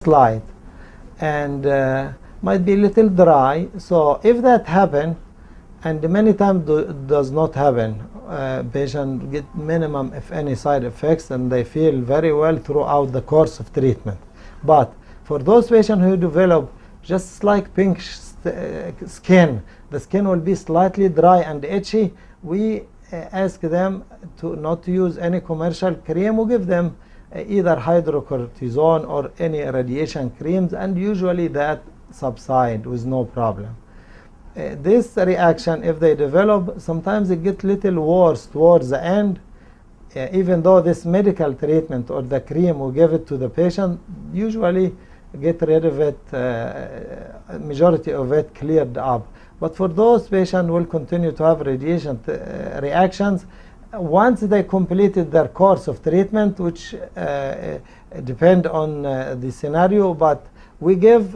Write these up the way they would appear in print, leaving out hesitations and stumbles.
slide, and might be a little dry. So if that happen, and many times does not happen, patient get minimum if any side effects, and they feel very well throughout the course of treatment. But for those patients who develop just like pink skin, the skin will be slightly dry and itchy, we ask them to not to use any commercial cream. We give them either hydrocortisone or any radiation creams, and usually that subside with no problem. This reaction, if they develop, sometimes it gets little worse towards the end, even though this medical treatment or the cream we give it to the patient usually get rid of it, majority of it cleared up. But for those patients will continue to have radiation reactions once they completed their course of treatment, which depend on the scenario. But we give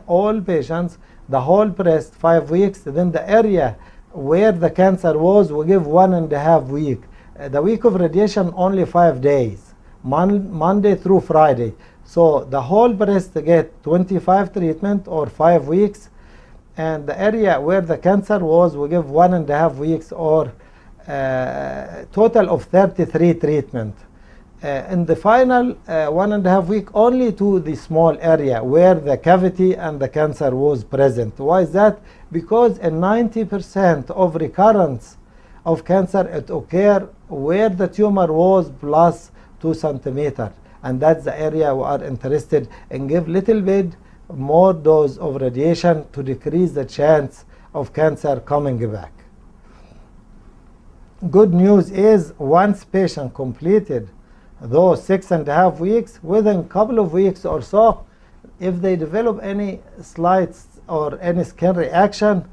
all patients the whole breast 5 weeks. Then the area where the cancer was, we give 1.5 weeks. The week of radiation only 5 days, Monday through Friday. So the whole breast get 25 treatment or 5 weeks, and the area where the cancer was, we give 1.5 weeks, or total of 33 treatment. In the final 1.5 week, only to the small area where the cavity and the cancer was present. Why is that? Because in 90% of recurrence of cancer, it occur where the tumor was plus 2 centimeters. And that's the area we are interested in. Give little bit more dose of radiation to decrease the chance of cancer coming back. Good news is once patient completed those 6.5 weeks, within a couple of weeks or so, if they develop any slight or any skin reaction,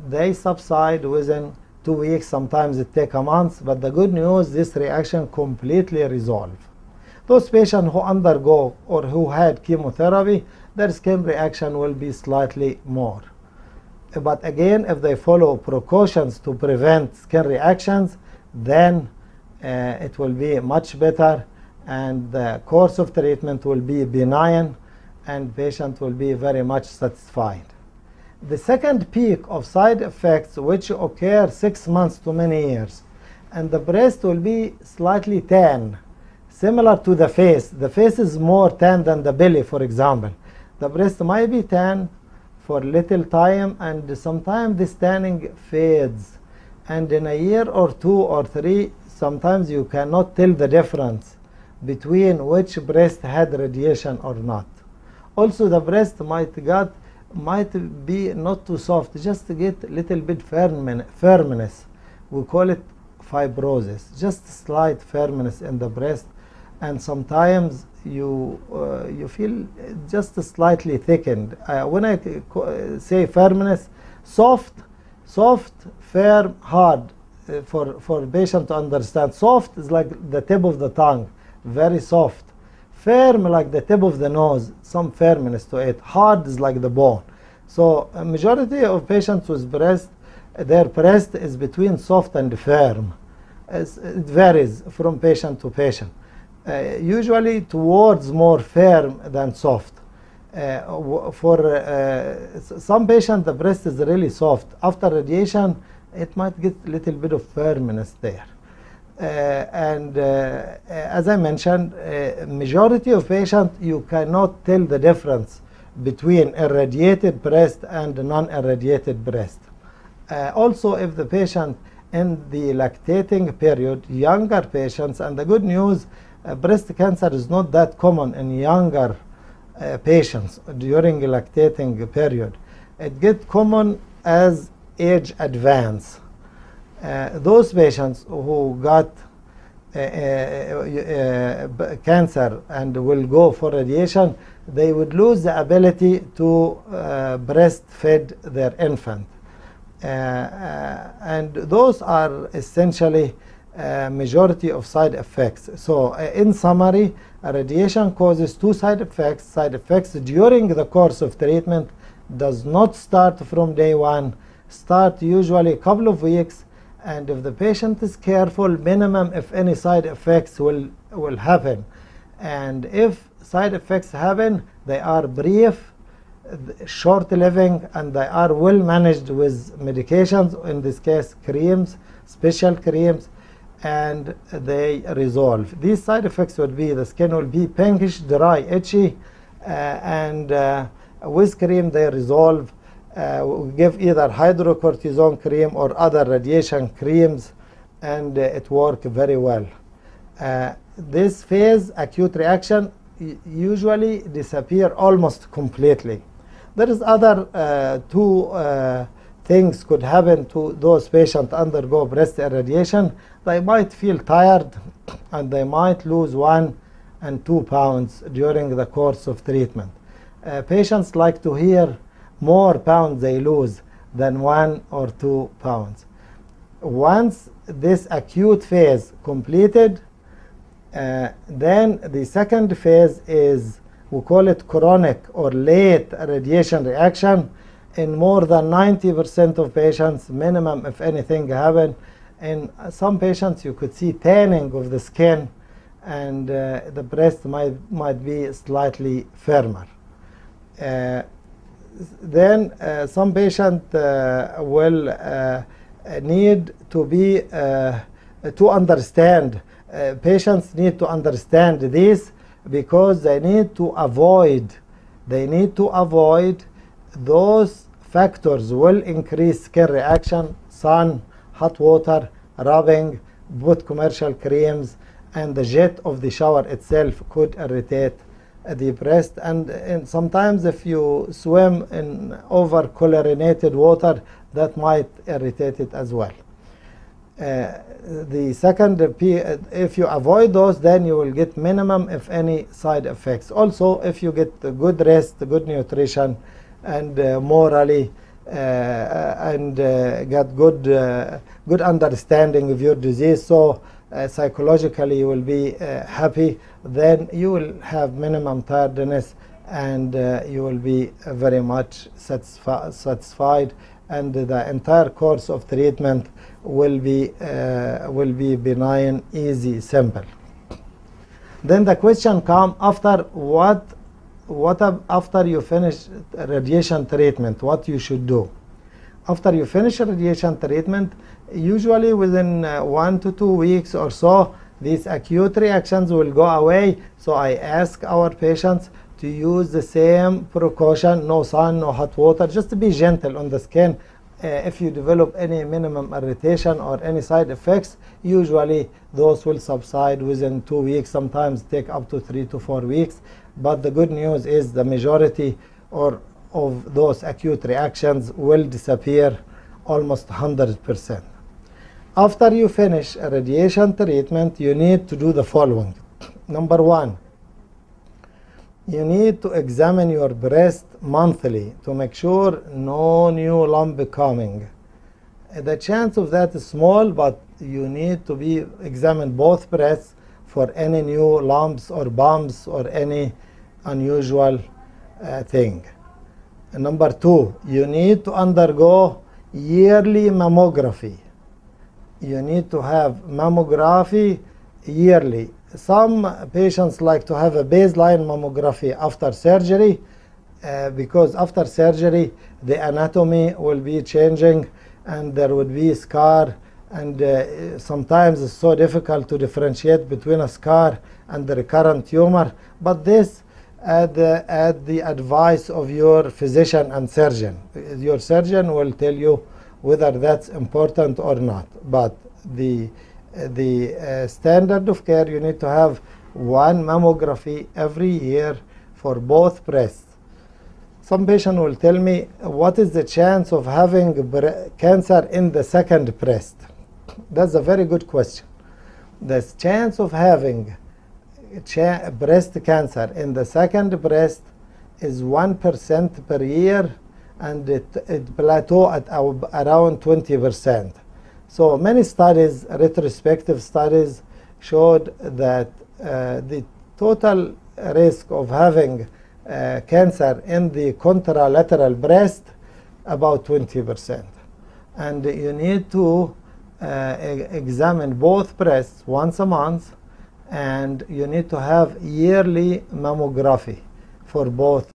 they subside within 2 weeks. Sometimes it takes a month, but the good news, this reaction completely resolved. Those patients who undergo or who had chemotherapy, their skin reaction will be slightly more. But again, if they follow precautions to prevent skin reactions, then it will be much better, and the course of treatment will be benign, and patient will be very much satisfied. The second peak of side effects, which occur 6 months to many years, and the breast will be slightly tan, similar to the face. The face is more tan than the belly, for example. The breast might be tan for little time, and sometimes this tanning fades, and in a year or 2 or 3, sometimes you cannot tell the difference between which breast had radiation or not. Also, the breast might be not too soft, just to get little bit firmness. We call it fibrosis, just slight firmness in the breast, and sometimes you feel just slightly thickened. When I say firmness, soft, firm, hard, for patient to understand. Soft is like the tip of the tongue, very soft. Firm like the tip of the nose, some firmness to it. Hard is like the bone. So a majority of patients with breast, their breast is between soft and firm. It varies from patient to patient. Usually towards more firm than soft. For some patients, the breast is really soft. After radiation, it might get a little bit of firmness there. As I mentioned, majority of patients, you cannot tell the difference between irradiated breast and non-irradiated breast. Also, if the patient in the lactating period, younger patients, and the good news, breast cancer is not that common in younger patients during the lactating period. It gets common as age advance. Those patients who got cancer and will go for radiation, they would lose the ability to breastfeed their infant. And those are essentially majority of side effects. So in summary, radiation causes 2 side effects. Side effects during the course of treatment does not start from day 1, start usually a couple of weeks, and if the patient is careful, minimum if any side effects will happen. And if side effects happen, they are brief, short-living, and they are well managed with medications, in this case creams, special creams, and they resolve. These side effects would be the skin will be pinkish, dry, itchy, and with cream they resolve. We give either hydrocortisone cream or other radiation creams, and it works very well. This phase, acute reaction, usually disappear almost completely. There is other two things could happen to those patients undergo breast irradiation. They might feel tired and they might lose 1 and 2 pounds during the course of treatment. Patients like to hear more pounds they lose than 1 or 2 pounds. Once this acute phase completed, then the second phase is, we call it chronic or late radiation reaction. In more than 90% of patients, minimum if anything happen. In some patients you could see tanning of the skin, and the breast might be slightly firmer. Then some patients will need to be to understand. Patients need to understand this because they need to avoid those factors will increase skin reaction: sun, hot water, rubbing, both commercial creams, and the jet of the shower itself could irritate the breast. And sometimes if you swim in over chlorinated water, that might irritate it as well. The second, if you avoid those, then you will get minimum if any side effects. Also, if you get good rest, good nutrition, and morally and get good understanding of your disease, so psychologically you will be happy, then you will have minimum tiredness, and you will be very much satisfied, and the entire course of treatment will be benign, easy, simple. Then the question comes after after you finish radiation treatment, what you should do. After you finish radiation treatment, usually within 1 to 2 weeks or so, these acute reactions will go away. So I ask our patients to use the same precaution: no sun, no hot water, just to be gentle on the skin. If you develop any minimum irritation or any side effects, usually those will subside within 2 weeks, sometimes take up to 3 to 4 weeks. But the good news is the majority of those acute reactions will disappear almost 100%. After you finish radiation treatment, you need to do the following. Number 1, you need to examine your breast monthly to make sure no new lump coming. The chance of that is small, but you need to be examine both breasts for any new lumps or bumps or any unusual thing. And number 2, you need to undergo yearly mammography. You need to have mammography yearly. Some patients like to have a baseline mammography after surgery because after surgery the anatomy will be changing and there would be a scar, and sometimes it's so difficult to differentiate between a scar and the recurrent tumor. But this at the advice of your physician and surgeon. Your surgeon will tell you whether that's important or not. But the standard of care, you need to have 1 mammography every year for both breasts. Some patient will tell me, what is the chance of having cancer in the second breast? That's a very good question. The chance of having breast cancer in the second breast is 1% per year, and it plateaus at around 20%. So many studies, retrospective studies, showed that the total risk of having cancer in the contralateral breast about 20%. And you need to examine both breasts once a month and you need to have yearly mammography for both